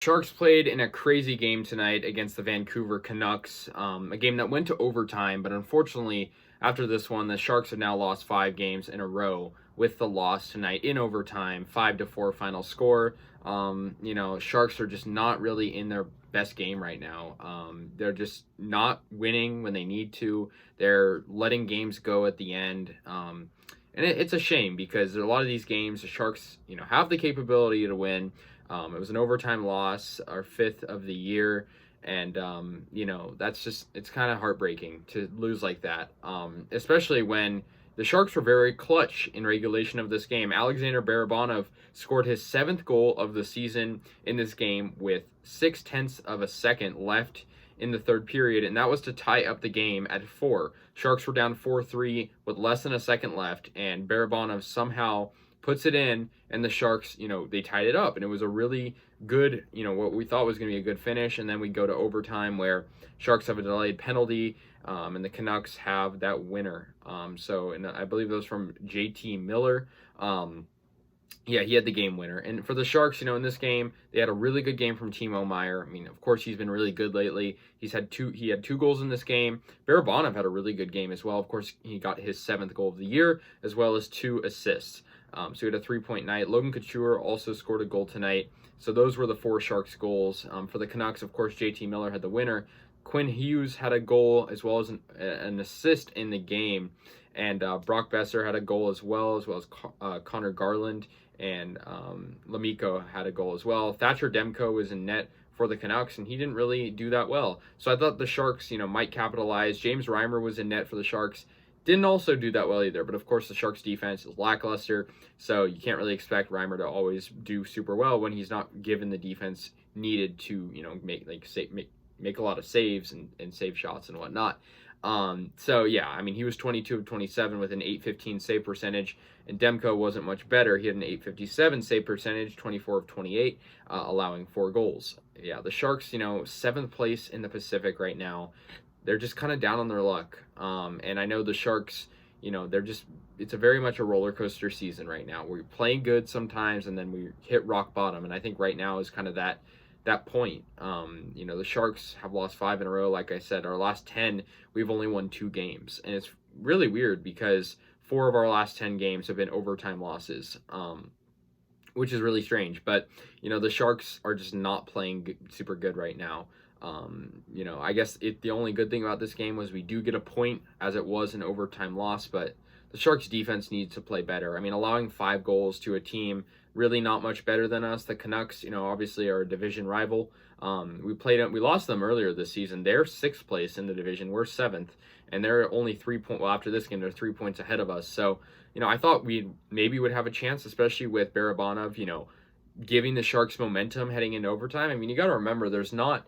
Sharks played in a crazy game tonight against the Vancouver Canucks, a game that went to overtime, but unfortunately, after this one, the Sharks have now lost 5 games in a row with the loss tonight in overtime, 5-4 final score. Sharks are just not really in their best game right now. They're just not winning when they need to. They're letting games go at the end. And it's a shame because a lot of these games, the Sharks, have the capability to win. It was an overtime loss, our 5th of the year, and it's kind of heartbreaking to lose like that, especially when the Sharks were very clutch in regulation of this game. Alexander Barabanov scored his 7th goal of the season in this game with 0.6 of a second left in the third period, and that was to tie up the game at 4. Sharks were down 4-3 with less than a second left, and Barabanov somehow puts it in, and the Sharks, they tied it up, and it was a really good, what we thought was going to be a good finish, and then we go to overtime where Sharks have a delayed penalty, and the Canucks have that winner. And I believe it was from JT Miller. Yeah, he had the game winner. And for the Sharks, in this game, they had a really good game from Timo Meier. I mean, of course, he's been really good lately. He had 2 goals in this game. Barabanov had a really good game as well. Of course, he got his 7th goal of the year, as well as 2 assists. So he had a 3-point night. Logan Couture also scored a goal tonight. So those were the 4 Sharks goals. For the Canucks, of course, JT Miller had the winner. Quinn Hughes had a goal as well as an assist in the game. And Brock Besser had a goal as well as Connor Garland. And Lemico had a goal as well. Thatcher Demko was in net for the Canucks, and he didn't really do that well. So I thought the Sharks, might capitalize. James Reimer was in net for the Sharks. Didn't also do that well either, but of course the Sharks defense is lackluster, so you can't really expect Reimer to always do super well when he's not given the defense needed to, make a lot of saves and save shots and whatnot. He was 22 of 27 with an .815 save percentage, and Demko wasn't much better. He had an .857 save percentage, 24 of 28, allowing 4 goals. Yeah, the Sharks, 7th place in the Pacific right now. They're just kind of down on their luck. And I know the Sharks, it's a very much a roller coaster season right now. We're playing good sometimes, and then we hit rock bottom. And I think right now is kind of that point. The Sharks have lost 5 in a row. Like I said, our last 10, we've only won 2 games. And it's really weird because 4 of our last 10 games have been overtime losses, which is really strange. But, the Sharks are just not playing super good right now. I guess the only good thing about this game was we do get a point as it was an overtime loss, but the Sharks defense needs to play better. I mean, allowing 5 goals to a team really not much better than us. The Canucks, obviously are a division rival. We lost them earlier this season. They're 6th place in the division. We're 7th, and they're only 3 points. Well, after this game, they're 3 points ahead of us. So, I thought we maybe would have a chance, especially with Barabanov, giving the Sharks momentum heading into overtime. I mean, you got to remember there's not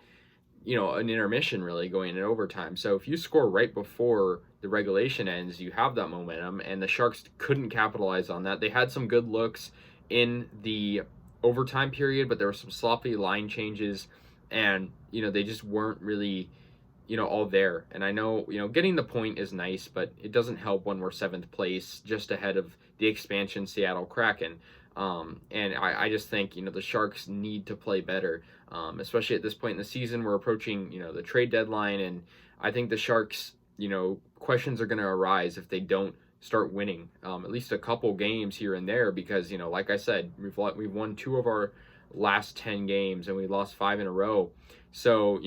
an intermission really going in overtime. So if you score right before the regulation ends, you have that momentum, and the Sharks couldn't capitalize on that. They had some good looks in the overtime period, but there were some sloppy line changes, and they just weren't really all there. And I know getting the point is nice, but it doesn't help when we're 7th place, just ahead of the expansion Seattle Kraken. And I just think, the Sharks need to play better, especially at this point in the season. We're approaching, the trade deadline, and I think the Sharks, questions are going to arise if they don't start winning at least a couple games here and there, because, like I said, we've won 2 of our last 10 games, and we lost 5 in a row. So,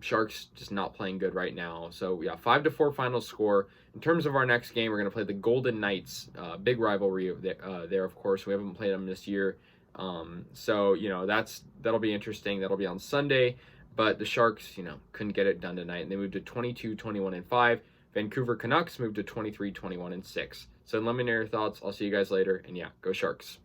Sharks just not playing good right now. So, yeah, 5-4 final score. In terms of our next game, we're going to play the Golden Knights, big rivalry there, of course. We haven't played them this year. That'll be interesting. That'll be on Sunday. But the Sharks, couldn't get it done tonight, and they moved to 22-21-5. Vancouver Canucks moved to 23-21-6. So let me know your thoughts. I'll see you guys later, and yeah, go Sharks.